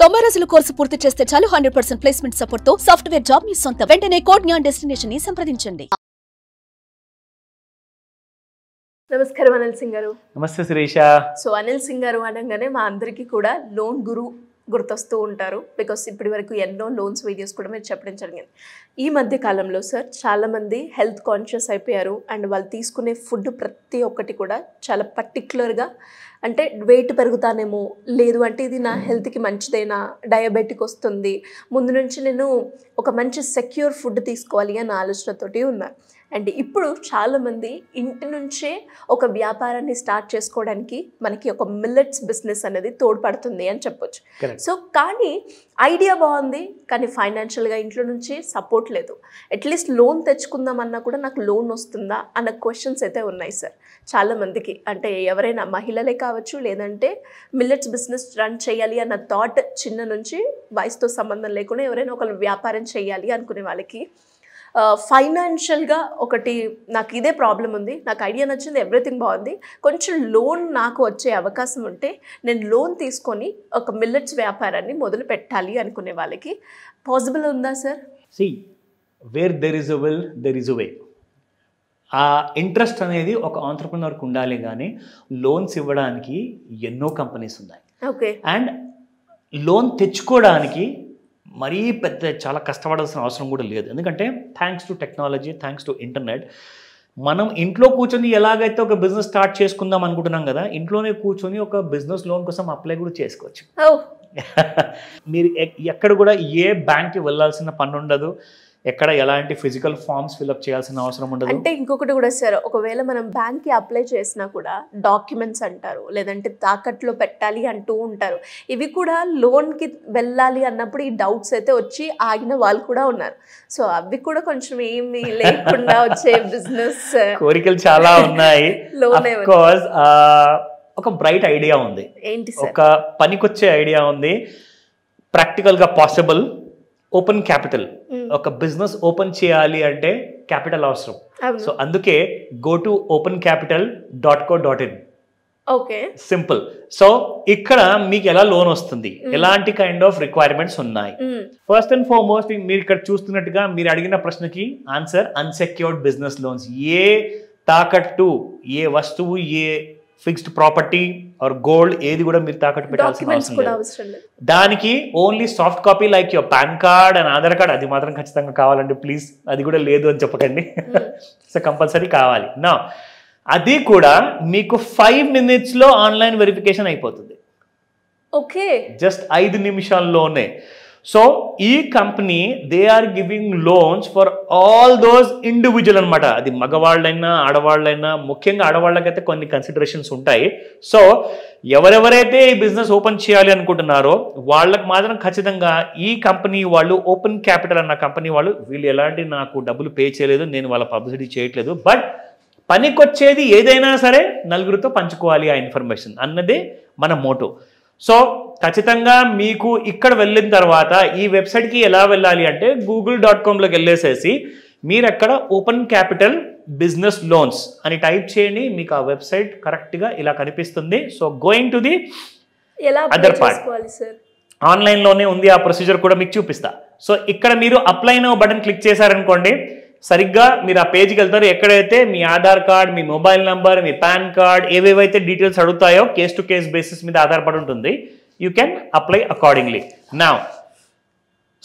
90 రోజుల కోర్సు పూర్తి చేస్తే చాలు 100% ప్లేస్మెంట్ సపోర్ట్ తో సాఫ్ట్వేర్ జాబ్ మీ సొంత. వెంటనే కోడ్ జ్ఞాన్ డెస్టినేషన్ ని సంప్రదించండి. నమస్కారం అనిల్ సింగ్ గారు. నమస్తే శిరీష. సో అనిల్ సింగ్ గారు అనగానే మా అందరికీ కూడా లోన్ గురు గుర్తొస్తూ ఉంటారు. బికాస్ ఇప్పటి వరకు ఎన్నో లోన్స్ వీడియోస్ కూడా మీరు చెప్పడం జరిగింది. ఈ మధ్య కాలంలో సార్ చాలామంది హెల్త్ కాన్షియస్ అయిపోయారు. అండ్ వాళ్ళు తీసుకునే ఫుడ్ ప్రతి ఒక్కటి కూడా చాలా పర్టికులర్గా, అంటే వెయిట్ పెరుగుతానేమో, లేదు అంటే ఇది నా హెల్త్కి మంచిదేనా, డయాబెటిక్ వస్తుంది, ముందు నుంచి నేను ఒక మంచి సెక్యూర్ ఫుడ్ తీసుకోవాలి అన్న ఆలోచనతోటి ఉన్నారు. అండ్ ఇప్పుడు చాలామంది ఇంటి నుంచే ఒక వ్యాపారాన్ని స్టార్ట్ చేసుకోవడానికి మనకి ఒక మిల్లెట్స్ బిజినెస్ అనేది తోడ్పడుతుంది అని చెప్పొచ్చు. సో కానీ ఐడియా బాగుంది, కానీ ఫైనాన్షియల్గా ఇంట్లో నుంచి సపోర్ట్ లేదు. అట్లీస్ట్ లోన్ తెచ్చుకుందామన్నా కూడా నాకు లోన్ వస్తుందా అన్న క్వశ్చన్స్ అయితే ఉన్నాయి సార్ చాలామందికి. అంటే ఎవరైనా మహిళలే కావచ్చు, లేదంటే మిల్లెట్స్ బిజినెస్ రన్ చేయాలి అన్న థాట్ చిన్న నుంచి వయసుతో సంబంధం లేకుండా ఎవరైనా ఒక వ్యాపారం చేయాలి అనుకునే వాళ్ళకి ఫైనాన్షియల్గా ఒకటి నాకు ఇదే ప్రాబ్లం ఉంది, నాకు ఐడియా నచ్చింది, ఎవ్రీథింగ్ బాగుంది, కొంచెం లోన్ నాకు వచ్చే అవకాశం ఉంటే నేను లోన్ తీసుకొని ఒక మిల్లెట్స్ వ్యాపారాన్ని మొదలు పెట్టాలి అనుకునే వాళ్ళకి పాసిబుల్ ఉందా sir? See where there is a will there is a way. ఆ ఇంట్రెస్ట్ అనేది ఒక ఆంట్రప్రెన్యూర్కి ఉండాలి, కానీ లోన్స్ ఇవ్వడానికి ఎన్నో కంపెనీస్ ఉన్నాయి. ఓకే. అండ్ లోన్ తెచ్చుకోవడానికి మరీ పెద్ద చాలా కష్టపడాల్సిన అవసరం కూడా లేదు. ఎందుకంటే thanks to technology, thanks to internet, మనం ఇంట్లో కూర్చొని ఎలాగైతే ఒక బిజినెస్ స్టార్ట్ చేసుకుందాం అనుకుంటున్నాం కదా, ఇంట్లోనే కూర్చొని ఒక బిజినెస్ లోన్ కోసం అప్లై కూడా చేసుకోవచ్చు. మీరు ఎక్కడ కూడా ఏ బ్యాంక్కి వెళ్ళాల్సిన పని ఉండదు, ఎక్కడ ఎలాంటి ఫిజికల్ ఫామ్స్ ఫిల్అప్ చేయాల్సిన అవసరం ఉండదు. అంటే ఇంకొకటి కూడా సార్, ఒకవేళ మనం బ్యాంక్కి అప్లై చేసినా కూడా డాక్యుమెంట్స్ అంటారు, లేదంటే తాకట్లో పెట్టాలి అంటూ ఉంటారు. ఇవి కూడా లోన్కి వెళ్ళాలి అన్నప్పుడు ఈ డౌట్స్ అయితే వచ్చి ఆగిన వాళ్ళు కూడా ఉన్నారు. సో అవి కూడా కొంచెం ఏమి లేకుండా వచ్చే బిజినెస్ కోరికలు చాలా ఉన్నాయి. ఒక బ్రైట్ ఐడియా ఉంది. ఏంటి సార్? ఒక పనికొచ్చే ఐడియా ఉంది, ప్రాక్టికల్గా పాసిబుల్. Open capital. ఒక బిజినెస్ ఓపెన్ చేయాలి అంటే క్యాపిటల్ అవసరం. సో అందుకే go to opencapital.co.in. Okay, simple. So ఇక్కడ మీకు ఎలా లోన్ వస్తుంది, ఎలాంటి కైండ్ ఆఫ్ రిక్వైర్మెంట్స్ ఉన్నాయి. ఫస్ట్ అండ్ ఫార్మోస్ట్ మీరు ఇక్కడ చూస్తున్నట్టుగా మీరు అడిగిన ప్రశ్నకి ఆన్సర్ అన్సెక్యూర్డ్ బిజినెస్ లోన్స్. ఏ తాకట్టు, ఏ వస్తువు, ఏ ఫిక్స్డ్ ప్రాపర్టీ ఆర్ గోల్డ్ ఏది కూడా మీరు తాకట్టు పెట్టాల్సిన అవసరం లేదు. దానికి only soft copy like your pan card and Aadhaar card, అది మాత్రం ఖచ్చితంగా కావాలండి ప్లీజ్. అది కూడా లేదు అని చెప్పకండి, సో కంపల్సరీ కావాలి. నా అది కూడా మీకు 5 minutesలో ఆన్లైన్ వెరిఫికేషన్ అయిపోతుంది. ఓకే, జస్ట్ 5 నిమిషాల్లోనే. సో ఈ company they are giving loans for all those individual అనమాట. అది మగవాళ్ళైనా ఆడవాళ్ళైనా, ముఖ్యంగా ఆడవాళ్ళకైతే కొన్ని కన్సిడరేషన్స్ ఉంటాయి. సో ఎవరెవరైతే ఈ బిజినెస్ ఓపెన్ చేయాలి అనుకుంటున్నారో వాళ్ళకి మాత్రం ఖచ్చితంగా ఈ కంపెనీ వాళ్ళు, ఓపెన్ క్యాపిటల్ అన్న కంపెనీ వాళ్ళు, వీళ్ళు ఎలాంటి నాకు డబ్బులు పే చేయలేదు, నేను వాళ్ళ పబ్లిసిటీ చేయట్లేదు, బట్ పనికొచ్చేది ఏదైనా సరే నలుగురితో పంచుకోవాలి ఆ ఇన్ఫర్మేషన్ అన్నదే మన మోటో. సో ఖచ్చితంగా మీకు ఇక్కడ వెళ్ళిన తర్వాత ఈ వెబ్సైట్కి ఎలా వెళ్ళాలి అంటే google.comలోకి వెళ్ళేసేసి మీరు అక్కడ ఓపెన్ క్యాపిటల్ బిజినెస్ లోన్స్ అని టైప్ చేయండి, మీకు ఆ వెబ్సైట్ కరెక్ట్గా ఇలా కనిపిస్తుంది. So going to the other part, ఆన్లైన్లోనే ఉంది ఆ ప్రొసీజర్ కూడా మీకు చూపిస్తా. సో ఇక్కడ మీరు అప్లై నౌ బటన్ క్లిక్ చేశారనుకోండి, సరిగ్గా మీరు ఆ పేజ్కి వెళ్తారు. ఎక్కడైతే మీ ఆధార్ కార్డ్, మీ మొబైల్ నంబర్, మీ పాన్ కార్డ్, ఏవేవైతే డీటెయిల్స్ అడుగుతాయో కేస్ టు కేస్ బేసిస్ మీద ఆధారపడి ఉంటుంది. You can apply accordingly. Now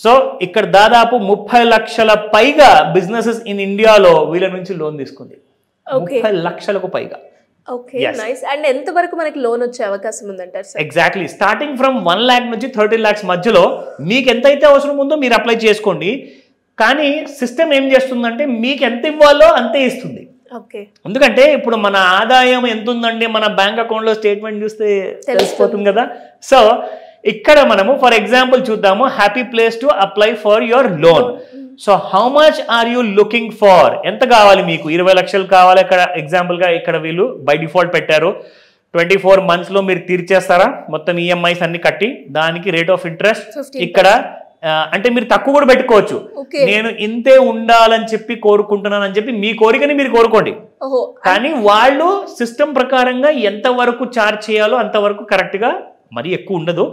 so ఇక్కడ దాదాపు 30 లక్షల పైగా బిజినెసెస్ ఇన్ ఇండియాలో వీళ్ళ నుంచి లోన్ తీసుకుంది. 30 లక్షలకు పైగా. Okay, nice. అండ్ ఎంత వరకు మనకి లోన్ వచ్చే అవకాశం ఉందంటారు sir? Exactly starting from 1 lakh నుంచి 30 lakhs మధ్యలో మీకు ఎంతైతే అవసరం ఉందో మీరు అప్లై చేసుకోండి. కానీ సిస్టమ్ ఏం చేస్తుందంటే మీకు ఎంత ఇవ్వాలో అంతే ఇస్తుంది. ఎందుకంటే ఇప్పుడు మన ఆదాయం ఎంత ఉందండి, మన బ్యాంక్ అకౌంట్లో స్టేట్మెంట్ చూస్తే తెలిసిపోతుంది కదా. సో ఇక్కడ మనము ఫర్ ఎగ్జాంపుల్ చూద్దాము, happy place to apply for your loan. So how much are you looking for, ఎంత కావాలి మీకు? 20 లక్షలు కావాలి. ఇక్కడ ఎగ్జాంపుల్గా ఇక్కడ వీళ్ళు బై డిఫాల్ట్ పెట్టారు 24 monthsలో మీరు తీర్చేస్తారా మొత్తం ఈఎంఐస్ అన్ని కట్టి. దానికి రేట్ ఆఫ్ ఇంట్రెస్ట్ ఇక్కడ అంటే మీరు తక్కువ కూడా పెట్టుకోవచ్చు. నేను ఇంతే ఉండాలని చెప్పి కోరుకుంటున్నాను అని చెప్పి మీ కోరికని మీరు కోరుకోండి, కానీ వాళ్ళు సిస్టమ్ ప్రకారంగా ఎంత వరకు చార్జ్ చేయాలో అంతవరకు కరెక్ట్గా, మరి ఎక్కువ ఉండదు.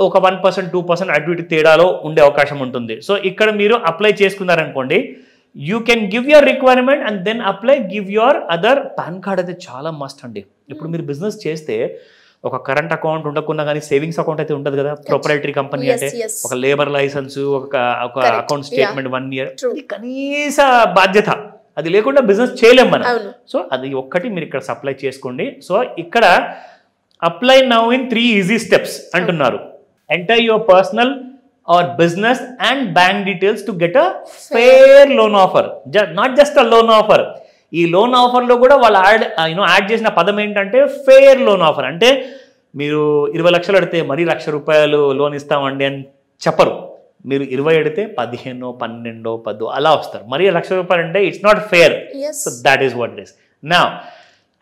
ఒక 1% 2% అటు ఇటు తేడాలో ఉండే అవకాశం ఉంటుంది. సో ఇక్కడ మీరు అప్లై చేసుకున్నారనుకోండి, you can give your requirement and then apply, give your other. PAN card అయితే చాలా మస్ట్ అండి. ఇప్పుడు మీరు బిజినెస్ చేస్తే ఒక కరెంట్ అకౌంట్ ఉండకున్నా కానీ సేవింగ్స్ అకౌంట్ అయితే ఉంటుంది కదా, ప్రొపరైటరీ కంపెనీ అంటే ఒక లేబర్ లైసెన్స్, ఒక అకౌంట్ స్టేట్మెంట్ 1 year, ఇది కనీస బాధ్యత. అది లేకుండా బిజినెస్ చేయలేం మనం. సో అది ఒక్కటి మీరు ఇక్కడ సప్లై చేసుకోండి. సో ఇక్కడ apply now in 3 easy steps అంటున్నారు. Enter your personal or business and bank details to get a fair loan offer. Not just a loan offer. ఈ లోన్ ఆఫర్లో కూడా వాళ్ళు యాడ్ చేసిన పదం ఏంటంటే ఫేర్ లోన్ ఆఫర్. అంటే మీరు 20 లక్షలు అడితే మరీ ₹1,00,000 లోన్ ఇస్తామండి అని చెప్పరు. మీరు 20 అడితే 15, 12, 10 అలా వస్తారు. మరీ ₹1,00,000 అంటే it's not fair. So that is what it is. Now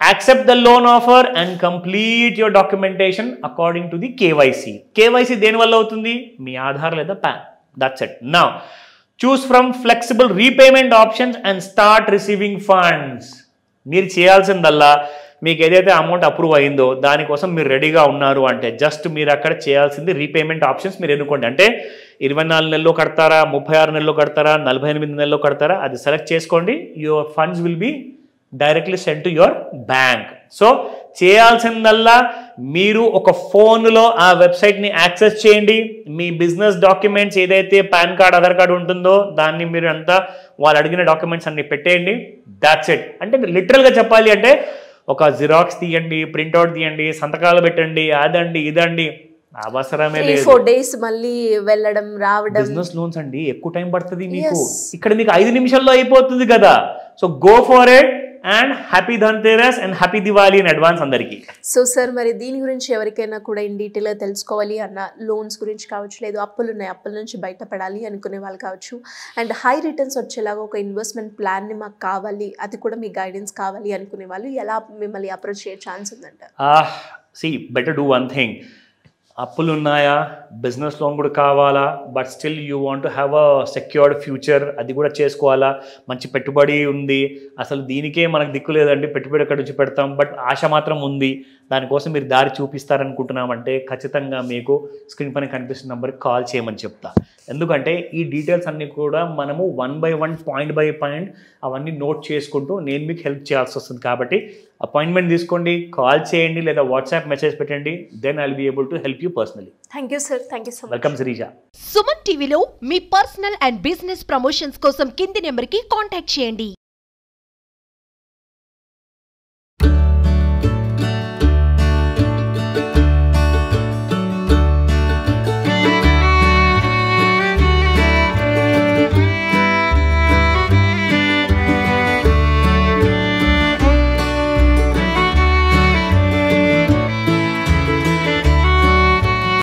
accept the loan offer and complete your documentation according to the KYC. KYC దేనివల్ల అవుతుంది? మీ ఆధార్ లేదా pan. That's it. Now choose from flexible repayment options and start receiving funds. మీరు చేయాల్సిందల్లా మీకు ఏదైతే amount approve అయిందో దానికోసం మీరు రెడీగా ఉన్నారు అంటే జస్ట్ మీరు అక్కడ చేయాల్సింది రీపేమెంట్ ఆప్షన్స్ మీరు ఎన్నుకోండి. అంటే 24 నెలల్లో కడతారా, 36 నెలల్లో కడతారా, 48 నెలల్లో కడతారా, అది సెలెక్ట్ చేసుకోండి. Your funds will be directly send to your bank. So చేయాల్సిందల్లా మీరు ఒక ఫోన్లో ఆ వెబ్సైట్ని యాక్సెస్ చేయండి. మీ బిజినెస్ డాక్యుమెంట్స్ ఏదైతే పాన్ కార్డ్, ఆధార్ కార్డు ఉంటుందో దాన్ని మీరు అంతా వాళ్ళు అడిగిన డాక్యుమెంట్స్ అన్ని పెట్టేయండి. That's it. అంటే మీరు లిటరల్గా చెప్పాలి అంటే ఒక జిరాక్స్ తీయండి, ప్రింట్అవుట్ తీయండి, సంతకాలు పెట్టండి, అదండి ఇదండి అవసరమే లేదు. 3-4 days మళ్ళీ వెళ్ళడం రావడం. బిజినెస్ లోన్స్ అండి ఎక్కువ టైం పడుతుంది మీకు. ఇక్కడ మీకు 5 నిమిషాల్లో అయిపోతుంది కదా. So go for it and happy Dhanteras and happy Diwali in advance అందరికీ. సో సార్ మరి దీని గురించి ఎవరికైనా కూడా ఇన్ డీటెయిల్గా తెలుసుకోవాలి అన్న, లోన్స్ గురించి కావచ్చు, లేదు అప్పులు ఉన్నాయి అప్పుల నుంచి బయటపడాలి అనుకునే వాళ్ళు కావచ్చు, అండ్ హై రిటర్న్స్ వచ్చేలాగా ఒక ఇన్వెస్ట్మెంట్ ప్లాన్ని మాకు కావాలి, అది కూడా మీ గైడెన్స్ కావాలి అనుకునే వాళ్ళు ఎలా మిమ్మల్ని అప్రోచ్ చేయ ఛాన్స్ ఉందంట? Better do one thing. అప్పులు ఉన్నాయా, బిజినెస్ లోన్ కూడా కావాలా, but still you want to have a secured future, అది కూడా చేసుకోవాలా, మంచి పెట్టుబడి ఉంది, అసలు దీనికే మనకు దిక్కు లేదండి, పెట్టుబడి ఎక్కడి నుంచి పెడతాం, బట్ ఆశ మాత్రం ఉంది, దానికోసం మీరు దారి చూపిస్తారనుకుంటున్నామంటే ఖచ్చితంగా మీకు స్క్రీన్ పైన కనిపిస్తున్న నెంబర్కి కాల్ చేయమని చెప్తా. ఎందుకంటే ఈ డీటెయిల్స్ అన్నీ కూడా మనము 1 by 1 పాయింట్ బై పాయింట్ అవన్నీ నోట్ చేసుకుంటూ నేను మీకు హెల్ప్ చేయాల్సి వస్తుంది. కాబట్టి అపాయింట్మెంట్ తీసుకోండి, కాల్ చేయండి, లేదా వాట్సాప్ మెసేజ్ పెట్టండి. Then I will be able to help you personally. Thank you sir. Thank you so much. Welcome Sreeja. Suman టీవీలో మీ పర్సనల్ అండ్ బిజినెస్ ప్రమోషన్స్ కోసం కింది నెంబర్కి కాంటాక్ట్ చేయండి.